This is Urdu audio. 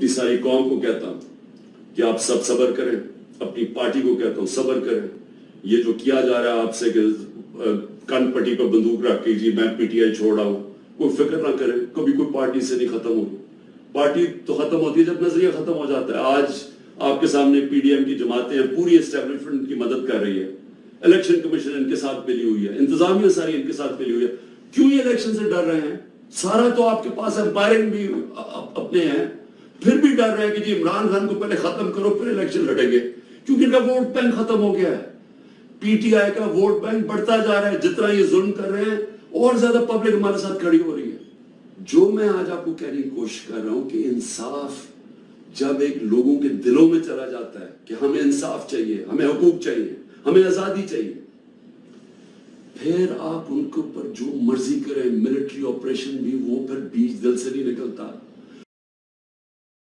اپنی ساری قوم کو کہتا ہوں کہ آپ سب صبر کریں, اپنی پارٹی کو کہتا ہوں صبر کریں. یہ جو کیا جا رہا ہے آپ سے کہ کن پٹی پر بندوق رکھ کے جی میں پی ٹی آئی چھوڑ رہا ہوں, کوئی فکر نہ کریں, کبھی کوئی پارٹی سے نہیں ختم ہوگی. پارٹی تو ختم ہوتی ہے جب نظریہ ختم ہو جاتا ہے. آج آپ کے سامنے پی ڈی ایم کی جماعتیں ہیں, پوری اسٹیبلشمنٹ کی مدد کر رہی ہے, الیکشن کمیشن ان کے ساتھ ملی ہوئی ہے, انتظامیہ ساری ان کے ساتھ ملی ہوئی ہے. کیوں یہ الیکشن سے ڈر رہے ہیں؟ سارا تو آپ کے پاس امپائرنگ بھی اپنے ہیں, پھر بھی ڈر رہے ہیں کہ جی عمران خان کو پہلے ختم کرو پھر الیکشن لڑیں گے, کیونکہ ان کا ووٹ بینک ختم ہو گیا ہے. پی ٹی آئی کا ووٹ بینک بڑھتا جا رہا ہے, جتنا یہ ظلم کر رہے ہیں اور زیادہ پبلک ہمارے ساتھ کھڑی ہو رہی ہے. جو میں آج آپ کو کہنے کی کوشش کر رہا ہوں کہ انصاف جب ایک لوگوں کے دلوں میں چلا جاتا ہے کہ ہمیں انصاف چاہیے, ہمیں حقوق چاہیے, ہمیں آزادی چاہیے, پھر آپ ان کے اوپر جو مرضی کریں, ملٹری آپریشن بھی وہ پھر بیچ دل سے نہیں نکلتا.